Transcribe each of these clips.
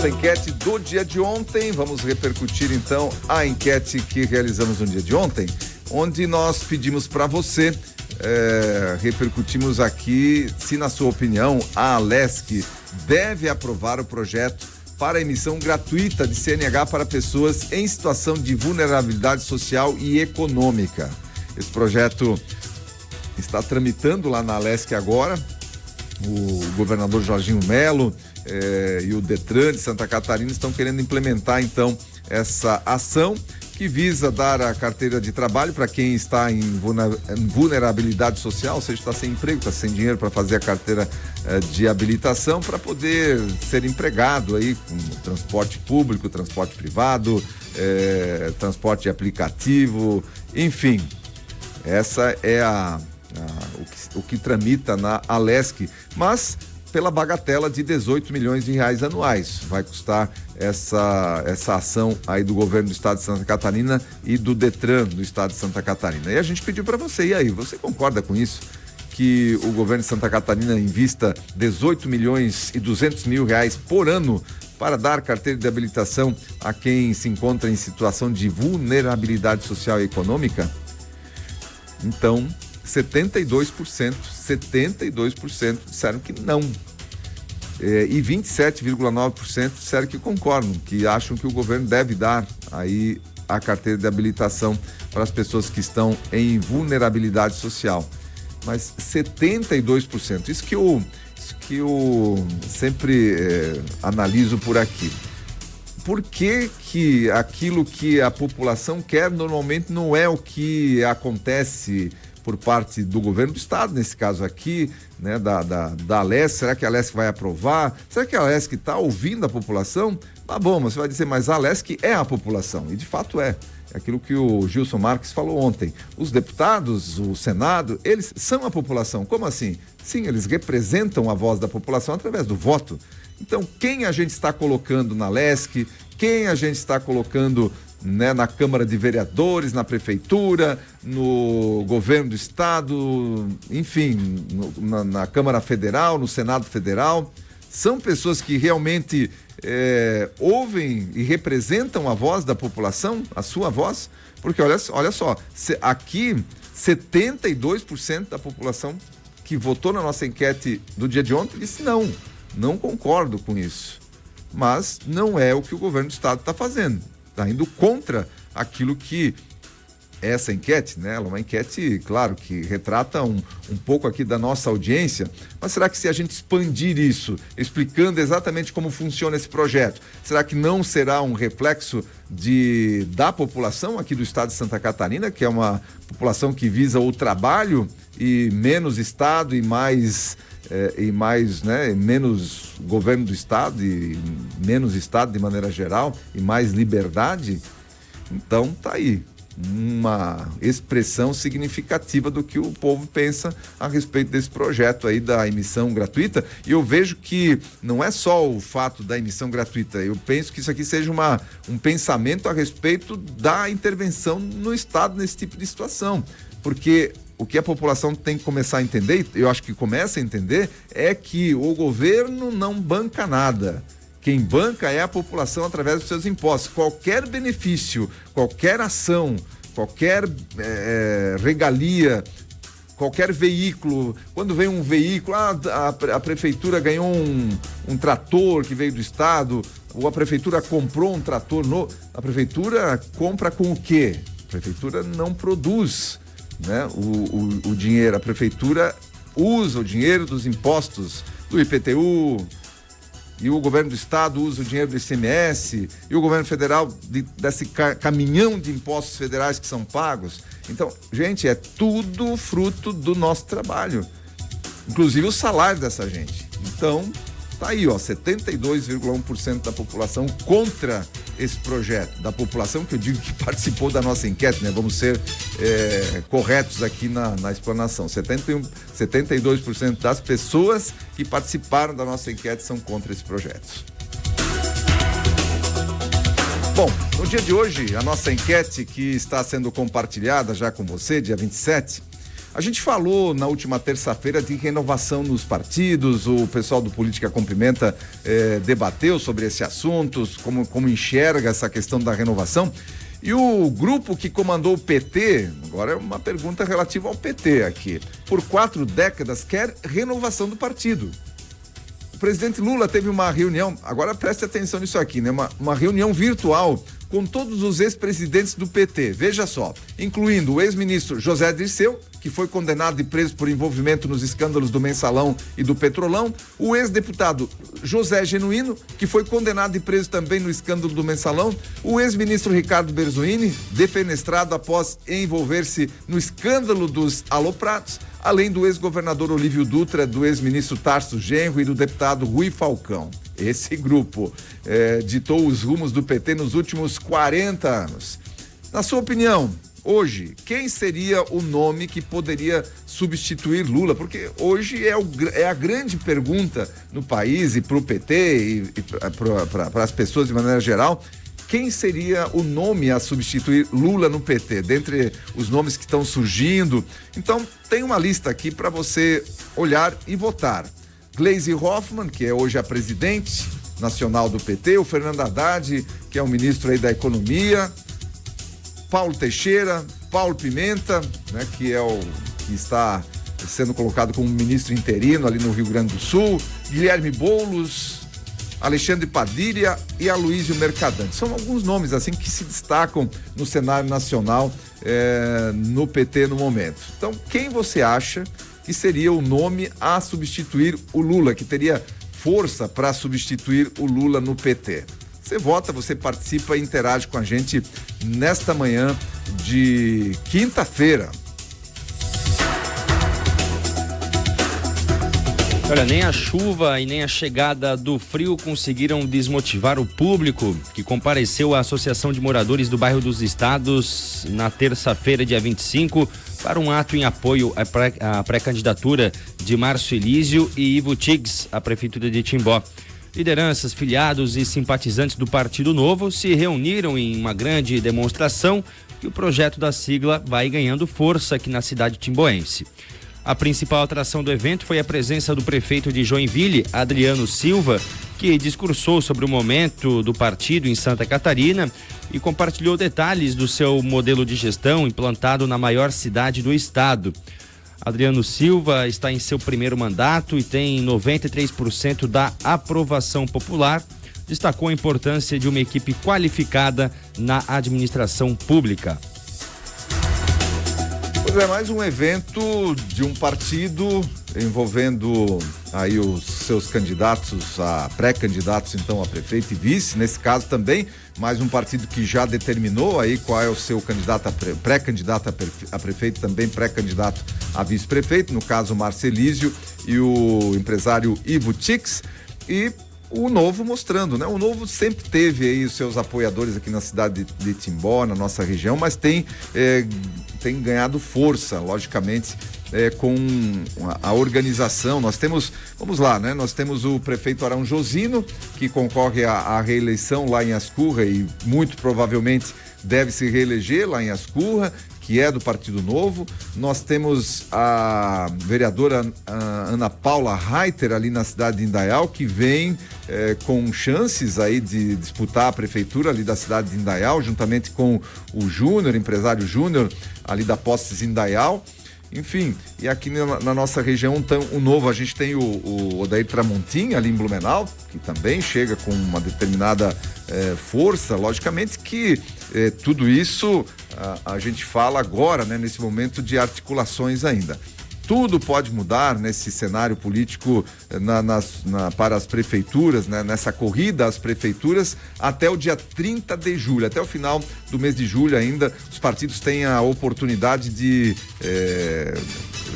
nossa enquete do dia de ontem. Vamos repercutir então a enquete que realizamos no dia de ontem, onde nós pedimos para você, repercutimos aqui se, na sua opinião, a Alesc deve aprovar o projeto para emissão gratuita de CNH para pessoas em situação de vulnerabilidade social e econômica. Esse projeto está tramitando lá na Alesc agora. O governador Jorginho Melo e o Detran de Santa Catarina estão querendo implementar então essa ação que visa dar a carteira de trabalho para quem está em vulnerabilidade social, ou seja, está sem emprego, está sem dinheiro para fazer a carteira de habilitação, para poder ser empregado aí com transporte público, transporte privado, transporte aplicativo, enfim. Essa é o que tramita na Alesc, mas pela bagatela de 18 milhões de reais anuais. Vai custar essa ação aí do governo do estado de Santa Catarina e do Detran do estado de Santa Catarina. E a gente pediu para você, e aí, você concorda com isso? Que o governo de Santa Catarina invista 18 milhões e 200 mil reais por ano para dar carteira de habilitação a quem se encontra em situação de vulnerabilidade social e econômica? Então, 72% disseram que não. E 27,9% disseram que concordam, que acham que o governo deve dar aí a carteira de habilitação para as pessoas que estão em vulnerabilidade social. Mas 72%, isso que eu sempre analiso por aqui. Por que que aquilo que a população quer normalmente não é o que acontece por parte do governo do estado, nesse caso aqui, né, da Alesc? Será que a Alesc vai aprovar? Será que a Alesc está ouvindo a população? Tá bom, mas você vai dizer, mas a Alesc é a população, e de fato é. É aquilo que o Gilson Marques falou ontem. Os deputados, o Senado, eles são a população. Como assim? Sim, eles representam a voz da população através do voto. Então, quem a gente está colocando na Alesc, quem a gente está colocando, né, na Câmara de Vereadores, na Prefeitura, no governo do estado, enfim, na Câmara Federal, no Senado Federal, são pessoas que realmente ouvem e representam a voz da população, a sua voz, porque olha só, aqui 72% da população que votou na nossa enquete do dia de ontem disse não concordo com isso, mas não é o que o governo do estado está fazendo. Está indo contra aquilo que essa enquete, né? Ela é uma enquete, claro, que retrata um pouco aqui da nossa audiência, mas será que se a gente expandir isso, explicando exatamente como funciona esse projeto, será que não será um reflexo da população aqui do estado de Santa Catarina, que é uma população que visa o trabalho e menos estado e mais, né, menos governo do estado e menos estado de maneira geral e mais liberdade? Então tá aí uma expressão significativa do que o povo pensa a respeito desse projeto aí da emissão gratuita. E eu vejo que não é só o fato da emissão gratuita, eu penso que isso aqui seja um pensamento a respeito da intervenção no estado nesse tipo de situação, porque o que a população tem que começar a entender, eu acho que começa a entender, é que o governo não banca nada. Quem banca é a população através dos seus impostos. Qualquer benefício, qualquer ação, qualquer regalia, qualquer veículo, quando vem um veículo, a prefeitura ganhou um trator que veio do estado, ou a prefeitura comprou um trator novo, a prefeitura compra com o quê? A prefeitura não produz, né, o dinheiro, a prefeitura usa o dinheiro dos impostos, do IPTU, e o governo do estado usa o dinheiro do ICMS, e o governo federal desse caminhão de impostos federais que são pagos. Então, gente, é tudo fruto do nosso trabalho, inclusive o salário dessa gente. Então, tá aí, 72,1% da população contra esse projeto, da população que eu digo que participou da nossa enquete, né? Vamos ser corretos aqui na explanação. 72% das pessoas que participaram da nossa enquete são contra esse projeto. Bom, no dia de hoje, a nossa enquete que está sendo compartilhada já com você, dia 27, A gente falou na última terça-feira de renovação nos partidos, o pessoal do Política Cumprimenta debateu sobre esse assunto, como enxerga essa questão da renovação. E o grupo que comandou o PT, agora é uma pergunta relativa ao PT aqui, por 4 décadas quer renovação do partido. O presidente Lula teve uma reunião, agora preste atenção nisso aqui, né? Uma reunião virtual com todos os ex-presidentes do PT, veja só, incluindo o ex-ministro José Dirceu, que foi condenado e preso por envolvimento nos escândalos do Mensalão e do Petrolão, o ex-deputado José Genuíno, que foi condenado e preso também no escândalo do Mensalão, o ex-ministro Ricardo Berzoini, defenestrado após envolver-se no escândalo dos aloprados, além do ex-governador Olívio Dutra, do ex-ministro Tarso Genro e do deputado Rui Falcão. Esse grupo ditou os rumos do PT nos últimos 40 anos. Na sua opinião, hoje, quem seria o nome que poderia substituir Lula? Porque hoje é a grande pergunta no país e para o PT e para as pessoas de maneira geral. Quem seria o nome a substituir Lula no PT? Dentre os nomes que estão surgindo. Então, tem uma lista aqui para você olhar e votar. Gleisi Hoffmann, que é hoje a presidente nacional do PT, o Fernando Haddad, que é o ministro aí da Economia, Paulo Teixeira, Paulo Pimenta, né, que está sendo colocado como ministro interino ali no Rio Grande do Sul, Guilherme Boulos, Alexandre Padilha e Aloysio Mercadante. São alguns nomes assim que se destacam no cenário nacional no PT no momento. Então, quem você acha que seria o nome a substituir o Lula, que teria força para substituir o Lula no PT? Você vota, você participa e interage com a gente nesta manhã de quinta-feira. Olha, nem a chuva e nem a chegada do frio conseguiram desmotivar o público que compareceu à Associação de Moradores do Bairro dos Estados na terça-feira, dia 25, para um ato em apoio à pré-candidatura de Márcio Elísio e Ivo Tiggs à Prefeitura de Timbó. Lideranças, filiados e simpatizantes do Partido Novo se reuniram em uma grande demonstração e o projeto da sigla vai ganhando força aqui na cidade timboense. A principal atração do evento foi a presença do prefeito de Joinville, Adriano Silva, que discursou sobre o momento do partido em Santa Catarina e compartilhou detalhes do seu modelo de gestão implantado na maior cidade do estado. Adriano Silva está em seu primeiro mandato e tem 93% da aprovação popular. Destacou a importância de uma equipe qualificada na administração pública. Pois é, mais um evento de um partido envolvendo aí os seus candidatos, pré-candidatos então a prefeito e vice, nesse caso também, mais um partido que já determinou aí qual é o seu candidato, pré-candidato a prefeito, também pré-candidato a vice-prefeito, no caso Márcio Elísio e o empresário Ivo Tiggs, e o Novo mostrando, né? O Novo sempre teve aí os seus apoiadores aqui na cidade de Timbó, na nossa região, mas tem ganhado força, logicamente, com a organização. Nós temos, vamos lá, né? Nós temos o prefeito Arão Josino, que concorre à reeleição lá em Ascurra e muito provavelmente deve se reeleger lá em Ascurra, que é do Partido Novo. Nós temos a vereadora Ana Paula Reiter ali na cidade de Indaial, que vem com chances aí de disputar a prefeitura ali da cidade de Indaial, juntamente com o Júnior, empresário Júnior, ali da Postes Indaial. Enfim, e aqui na nossa região, então, o Novo, a gente tem o Odair Tramontim, ali em Blumenau, que também chega com uma determinada força. Logicamente que tudo isso a gente fala agora, né, nesse momento de articulações ainda. Tudo pode mudar nesse cenário político para as prefeituras, né, nessa corrida às prefeituras, até o dia 30 de julho, até o final do mês de julho ainda, os partidos têm a oportunidade de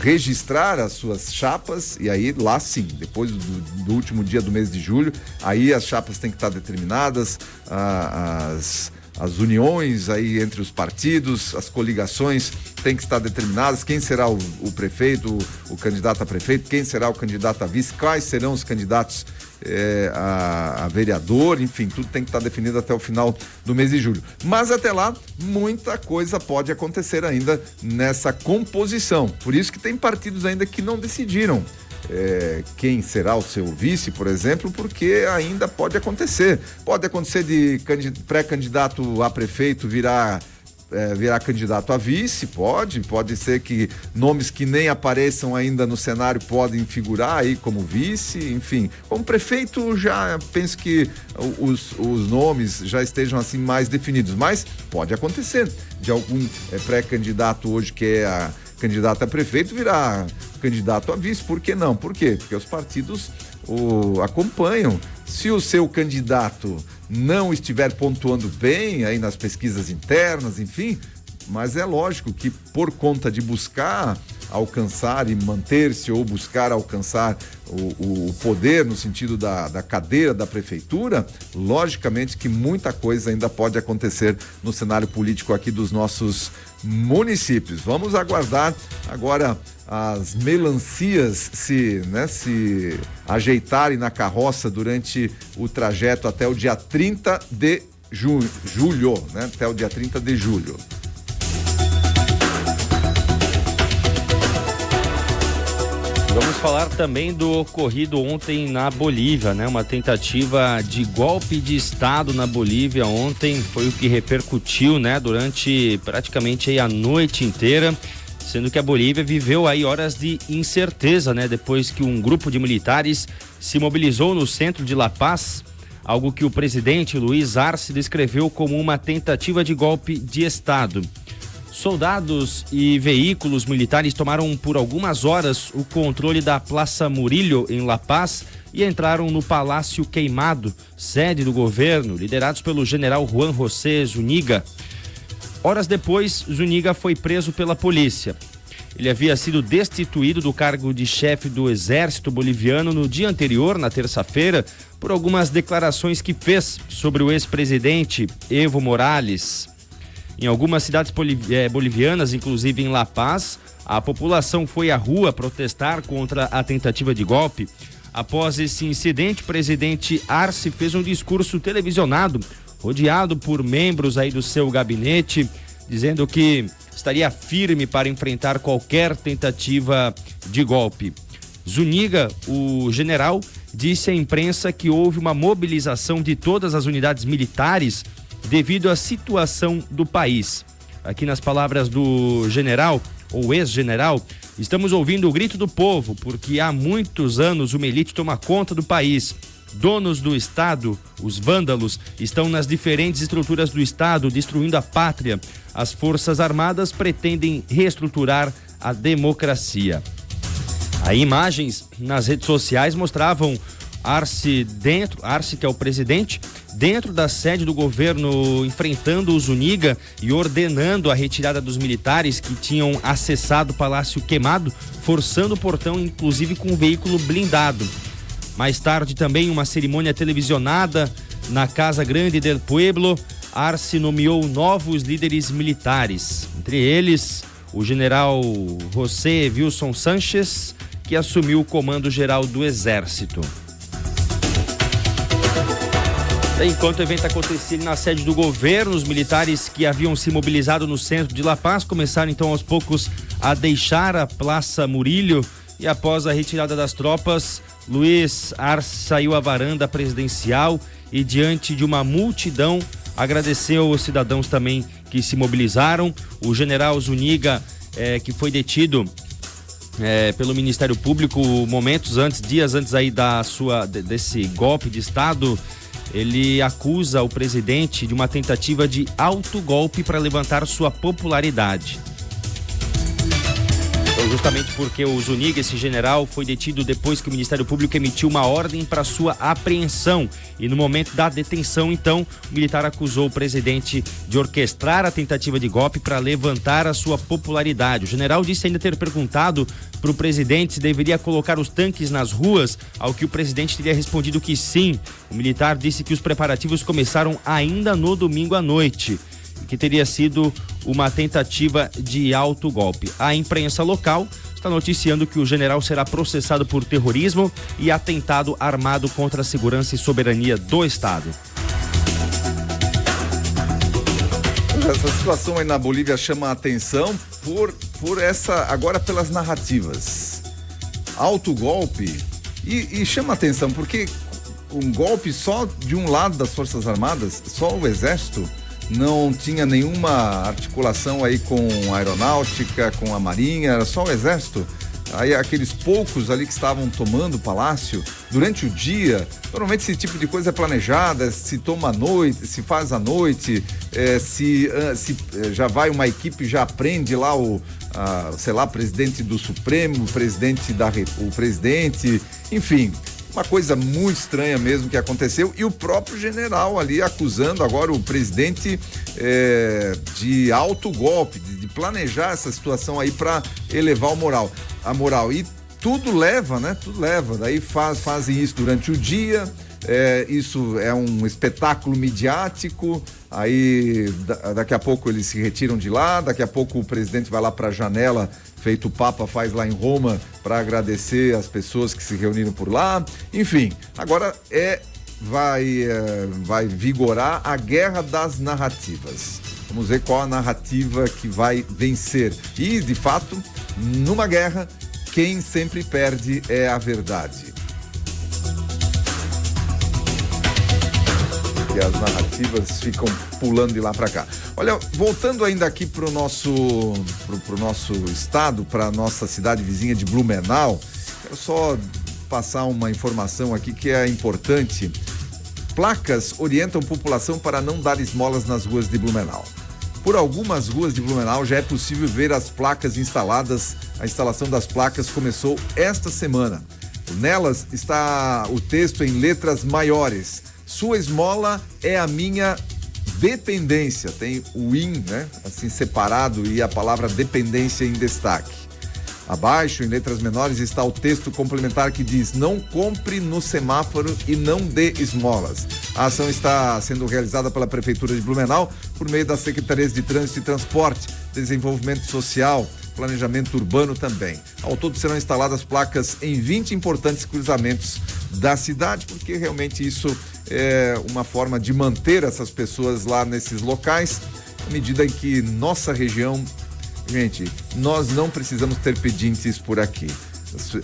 registrar as suas chapas, e aí lá sim, depois do último dia do mês de julho, aí as chapas têm que estar determinadas, as uniões aí entre os partidos, as coligações têm que estar determinadas, quem será o prefeito, o candidato a prefeito, quem será o candidato a vice, quais serão os candidatos a vereador, enfim, tudo tem que estar definido até o final do mês de julho. Mas até lá, muita coisa pode acontecer ainda nessa composição. Por isso que tem partidos ainda que não decidiram quem será o seu vice, por exemplo, porque ainda pode acontecer. Pode acontecer de pré-candidato a prefeito virar candidato a vice, pode ser que nomes que nem apareçam ainda no cenário podem figurar aí como vice, enfim. Como prefeito, já penso que os nomes já estejam assim mais definidos, mas pode acontecer de algum pré-candidato hoje que é candidato a prefeito virar candidato a vice, por que não? Por quê? Porque os partidos acompanham. Se o seu candidato não estiver pontuando bem aí nas pesquisas internas, enfim, mas é lógico que por conta de buscar alcançar e manter-se ou buscar alcançar o poder no sentido da cadeira da prefeitura, logicamente que muita coisa ainda pode acontecer no cenário político aqui dos nossos municípios. Vamos aguardar agora as melancias se ajeitarem na carroça durante o trajeto até o dia 30 de julho, né? Até o dia 30 de julho. Vamos falar também do ocorrido ontem na Bolívia, né? Uma tentativa de golpe de Estado na Bolívia ontem foi o que repercutiu, né? Durante praticamente aí a noite inteira, sendo que a Bolívia viveu aí horas de incerteza, né? Depois que um grupo de militares se mobilizou no centro de La Paz, algo que o presidente Luiz Arce descreveu como uma tentativa de golpe de Estado. Soldados e veículos militares tomaram por algumas horas o controle da Plaza Murillo, em La Paz, e entraram no Palácio Queimado, sede do governo, liderados pelo general Juan José Zuniga. Horas depois, Zuniga foi preso pela polícia. Ele havia sido destituído do cargo de chefe do exército boliviano no dia anterior, na terça-feira, por algumas declarações que fez sobre o ex-presidente Evo Morales. Em algumas cidades bolivianas, inclusive em La Paz, a população foi à rua protestar contra a tentativa de golpe. Após esse incidente, o presidente Arce fez um discurso televisionado, rodeado por membros aí do seu gabinete, dizendo que estaria firme para enfrentar qualquer tentativa de golpe. Zuniga, o general, disse à imprensa que houve uma mobilização de todas as unidades militares devido à situação do país. Aqui nas palavras do general, ou ex-general, estamos ouvindo o grito do povo, porque há muitos anos uma elite toma conta do país. Donos do Estado, os vândalos, estão nas diferentes estruturas do Estado, destruindo a pátria. As Forças Armadas pretendem reestruturar a democracia. Aí imagens nas redes sociais mostravam Arce, que é o presidente, dentro da sede do governo, enfrentando o Zuniga e ordenando a retirada dos militares que tinham acessado o Palácio Queimado, forçando o portão, inclusive com um veículo blindado. Mais tarde também uma cerimônia televisionada na Casa Grande del Pueblo. Arce nomeou novos líderes militares, entre eles o general José Wilson Sánchez, que assumiu o comando geral do Exército. Enquanto o evento acontecia na sede do governo, os militares que haviam se mobilizado no centro de La Paz começaram então aos poucos a deixar a Plaza Murillo, e após a retirada das tropas, Luiz Arce saiu à varanda presidencial e, diante de uma multidão, agradeceu aos cidadãos também que se mobilizaram. O general Zuniga, que foi detido pelo Ministério Público dias antes aí desse golpe de Estado, ele acusa o presidente de uma tentativa de autogolpe para levantar sua popularidade. Então, justamente porque o Zuniga, esse general, foi detido depois que o Ministério Público emitiu uma ordem para sua apreensão. E no momento da detenção, então, o militar acusou o presidente de orquestrar a tentativa de golpe para levantar a sua popularidade. O general disse ainda ter perguntado para o presidente se deveria colocar os tanques nas ruas, ao que o presidente teria respondido que sim. O militar disse que os preparativos começaram ainda no domingo à noite, que teria sido uma tentativa de autogolpe. A imprensa local está está noticiando que o general será processado por terrorismo e atentado armado contra a segurança e soberania do Estado. Essa situação aí na Bolívia chama a atenção por essa, agora pelas narrativas. Autogolpe e chama a atenção porque um golpe só de um lado das Forças Armadas, só o Exército, não tinha nenhuma articulação aí com a Aeronáutica, com a Marinha, era só o Exército. Aí aqueles poucos ali que estavam tomando o palácio durante o dia, normalmente esse tipo de coisa é planejada, se toma à noite, se faz à noite, se já vai uma equipe, já aprende lá presidente do Supremo, o presidente, enfim, uma coisa muito estranha mesmo que aconteceu, e o próprio general ali acusando agora o presidente de autogolpe, de planejar essa situação aí para elevar a moral. E tudo leva, né? Tudo leva. Daí fazem isso durante o dia, isso é um espetáculo midiático, aí daqui a pouco eles se retiram de lá, daqui a pouco o presidente vai lá para a janela, feito o Papa faz lá em Roma, para agradecer as pessoas que se reuniram por lá. Enfim, agora vai vigorar a guerra das narrativas. Vamos ver qual a narrativa que vai vencer. E, de fato, numa guerra, quem sempre perde é a verdade. E as narrativas ficam pulando de lá para cá. Olha, voltando ainda aqui pro nosso estado, para nossa cidade vizinha de Blumenau, quero só passar uma informação aqui que é importante. Placas orientam população para não dar esmolas nas ruas de Blumenau. Por algumas ruas de Blumenau já é possível ver as placas instaladas. A instalação das placas começou esta semana. Nelas está o texto em letras maiores. Sua esmola é a minha dependência. Tem o IN, né? Assim separado, e a palavra dependência em destaque. Abaixo, em letras menores, está o texto complementar que diz: não compre no semáforo e não dê esmolas. A ação está sendo realizada pela Prefeitura de Blumenau por meio das Secretarias de Trânsito e Transporte, Desenvolvimento Social, Planejamento Urbano também. Ao todo serão instaladas placas em 20 importantes cruzamentos da cidade, porque realmente isso é uma forma de manter essas pessoas lá nesses locais, à medida em que nossa região... Gente, nós não precisamos ter pedintes por aqui.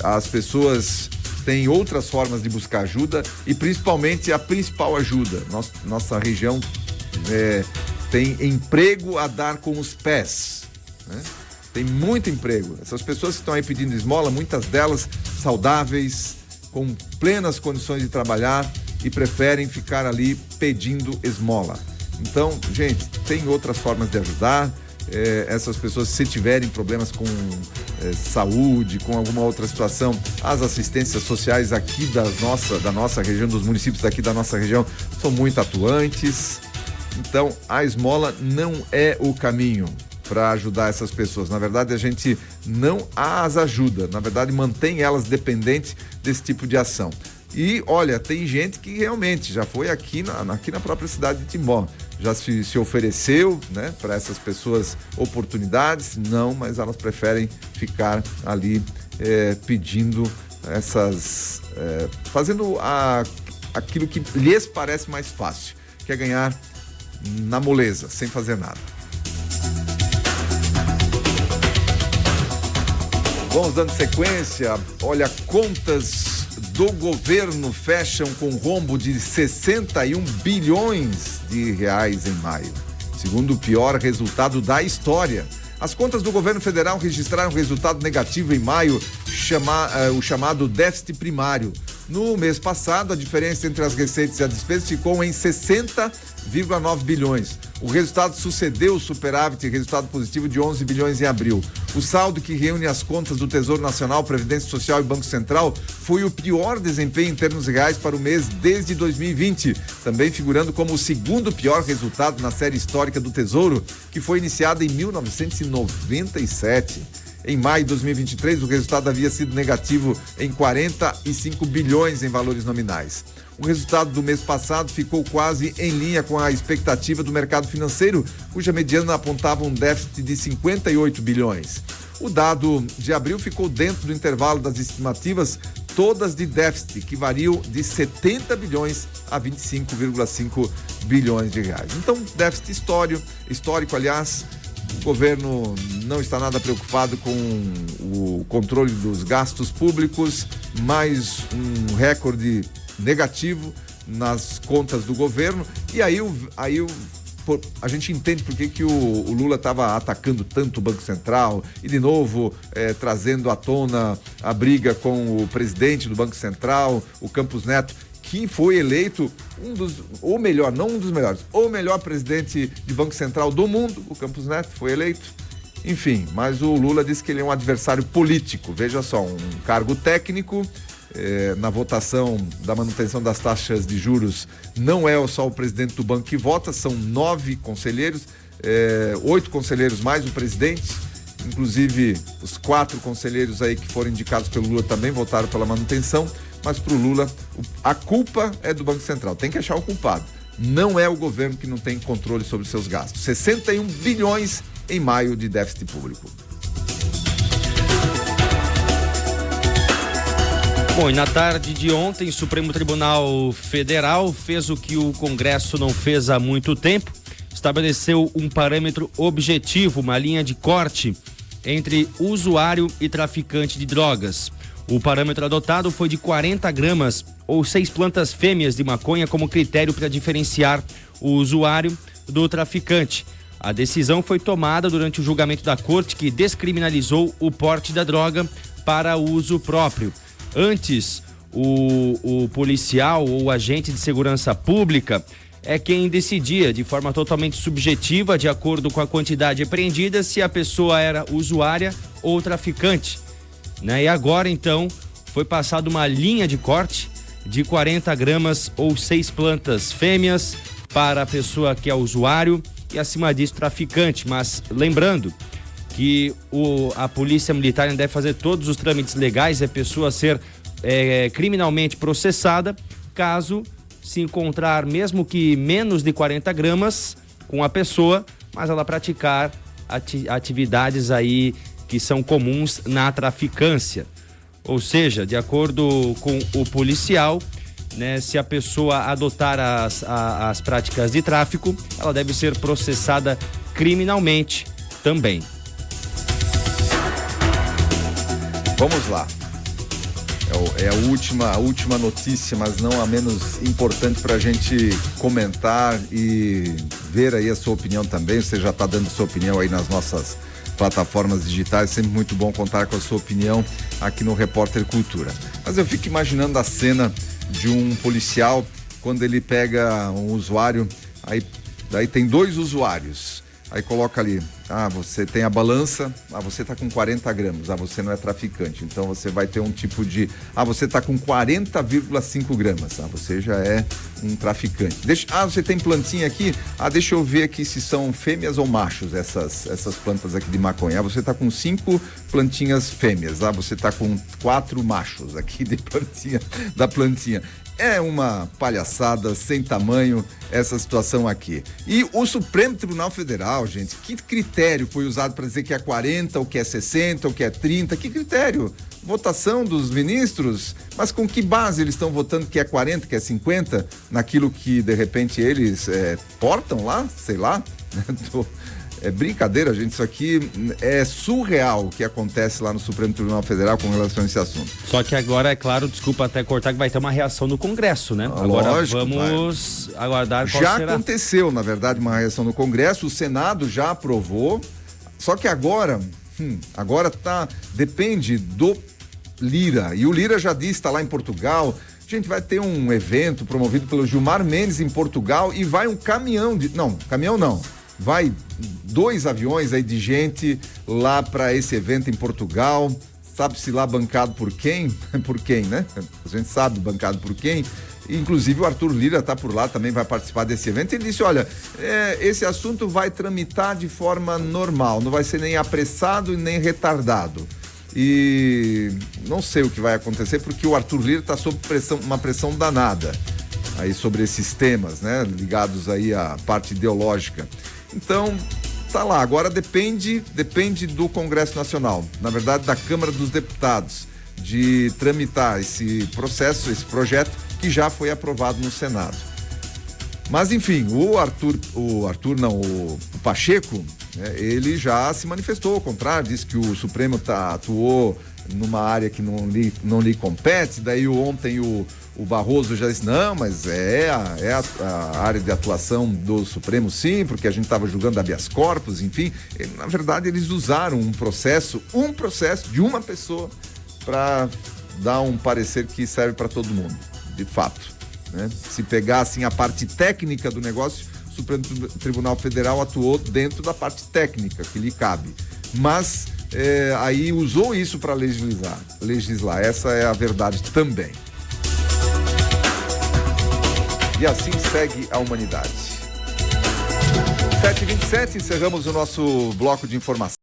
As pessoas têm outras formas de buscar ajuda e principalmente a principal ajuda. Nossa região tem emprego a dar com os pés, né? Tem muito emprego. Essas pessoas que estão aí pedindo esmola, muitas delas saudáveis, com plenas condições de trabalhar e preferem ficar ali pedindo esmola. Então, gente, tem outras formas de ajudar. Essas pessoas, se tiverem problemas com saúde, com alguma outra situação, as assistências sociais aqui da nossa região, dos municípios aqui da nossa região, são muito atuantes. Então, a esmola não é o caminho para ajudar essas pessoas. Na verdade, a gente não as ajuda, na verdade, mantém elas dependentes desse tipo de ação. E, olha, tem gente que realmente já foi aqui na própria cidade de Timbó, já se ofereceu, né, para essas pessoas oportunidades, não, mas elas preferem ficar ali pedindo fazendo aquilo que lhes parece mais fácil, que é ganhar na moleza, sem fazer nada. Vamos dando sequência. Olha, contas do governo fecham com rombo de 61 bilhões de reais em maio, segundo o pior resultado da história. As contas do governo federal registraram resultado negativo em maio, o chamado déficit primário. No mês passado, a diferença entre as receitas e as despesas ficou em 60,9 bilhões. O resultado sucedeu o superávit e resultado positivo de 11 bilhões em abril. O saldo, que reúne as contas do Tesouro Nacional, Previdência Social e Banco Central, foi o pior desempenho em termos reais para o mês desde 2020, também figurando como o segundo pior resultado na série histórica do Tesouro, que foi iniciada em 1997. Em maio de 2023, o resultado havia sido negativo em 45 bilhões em valores nominais. O resultado do mês passado ficou quase em linha com a expectativa do mercado financeiro, cuja mediana apontava um déficit de 58 bilhões. O dado de abril ficou dentro do intervalo das estimativas, todas de déficit, que variam de 70 bilhões a 25,5 bilhões de reais. Então, déficit histórico, aliás. O governo não está nada preocupado com o controle dos gastos públicos, mais um recorde negativo nas contas do governo. E aí a gente entende por que o Lula estava atacando tanto o Banco Central e, de novo, trazendo à tona a briga com o presidente do Banco Central, o Campos Neto, que foi eleito o melhor presidente de Banco Central do mundo. O Campos Neto foi eleito. Enfim, mas o Lula disse que ele é um adversário político. Veja só, um cargo técnico na votação da manutenção das taxas de juros. Não é só o presidente do banco que vota, são 9 conselheiros, 8 conselheiros mais o presidente. Inclusive, os 4 conselheiros aí que foram indicados pelo Lula também votaram pela manutenção. Mas para o Lula, a culpa é do Banco Central. Tem que achar o culpado. Não é o governo que não tem controle sobre seus gastos. 61 bilhões em maio de déficit público. Bom, e na tarde de ontem, o Supremo Tribunal Federal fez o que o Congresso não fez há muito tempo. Estabeleceu um parâmetro objetivo, uma linha de corte entre usuário e traficante de drogas. O parâmetro adotado foi de 40 gramas ou 6 plantas fêmeas de maconha como critério para diferenciar o usuário do traficante. A decisão foi tomada durante o julgamento da corte, que descriminalizou o porte da droga para uso próprio. Antes, o policial ou o agente de segurança pública é quem decidia de forma totalmente subjetiva, de acordo com a quantidade apreendida, se a pessoa era usuária ou traficante. E agora, então, foi passada uma linha de corte de 40 gramas ou 6 plantas fêmeas para a pessoa que é usuário e, acima disso, traficante. Mas lembrando que a Polícia Militar ainda deve fazer todos os trâmites legais e a pessoa ser criminalmente processada caso se encontrar, mesmo que menos de 40 gramas com a pessoa, mas ela praticar atividades aí que são comuns na traficância. Ou seja, de acordo com o policial, se a pessoa adotar as práticas de tráfico, ela deve ser processada criminalmente também. Vamos lá. É a última notícia, mas não a menos importante para a gente comentar e ver aí a sua opinião também. Você já está dando sua opinião aí nas nossas plataformas digitais, sempre muito bom contar com a sua opinião aqui no Repórter Cultura. Mas eu fico imaginando a cena de um policial quando ele pega um usuário, daí tem 2 usuários, aí coloca ali, você tem a balança, você tá com 40 gramas, você não é traficante, então você vai ter um tipo de, você tá com 40,5 gramas, você já é um traficante. Você tem plantinha aqui, deixa eu ver aqui se são fêmeas ou machos essas plantas aqui de maconha. Você tá com 5 plantinhas fêmeas, você tá com 4 machos aqui de plantinha. É uma palhaçada sem tamanho essa situação aqui. E o Supremo Tribunal Federal, gente, que critério foi usado para dizer que é 40, ou que é 60, ou que é 30? Que critério? Votação dos ministros? Mas com que base eles estão votando que é 40, que é 50? Naquilo que, de repente, eles portam lá? Sei lá. É brincadeira, gente. Isso aqui é surreal o que acontece lá no Supremo Tribunal Federal com relação a esse assunto. Só que agora, é claro, desculpa até cortar, que vai ter uma reação no Congresso, né? Agora lógico, vamos aguardar qual será. Já aconteceu, na verdade, uma reação no Congresso. O Senado já aprovou. Só que agora depende do Lira. E o Lira já disse, está lá em Portugal. A gente vai ter um evento promovido pelo Gilmar Mendes em Portugal e vai um caminhão não. Vai 2 aviões aí de gente lá para esse evento em Portugal. Sabe-se lá bancado por quem? Por quem, né? A gente sabe bancado por quem. Inclusive o Arthur Lira está por lá, também vai participar desse evento. Ele disse, olha, esse assunto vai tramitar de forma normal, não vai ser nem apressado e nem retardado. E não sei o que vai acontecer, porque o Arthur Lira está sob pressão, uma pressão danada aí sobre esses temas, né, ligados aí à parte ideológica. Então, tá lá, agora depende do Congresso Nacional, na verdade da Câmara dos Deputados, de tramitar esse processo, esse projeto que já foi aprovado no Senado. Mas enfim, o Pacheco, né, ele já se manifestou ao contrário, disse que o Supremo atuou numa área que não lhe compete. Daí ontem o Barroso já disse, não, mas é a área de atuação do Supremo, sim, porque a gente estava julgando habeas corpus, enfim. Na verdade, eles usaram um processo de uma pessoa para dar um parecer que serve para todo mundo, de fato, né? Se pegar assim a parte técnica do negócio, o Supremo Tribunal Federal atuou dentro da parte técnica que lhe cabe, mas aí usou isso para legislar. Essa é a verdade também. E assim segue a humanidade. 7h27, encerramos o nosso bloco de informação.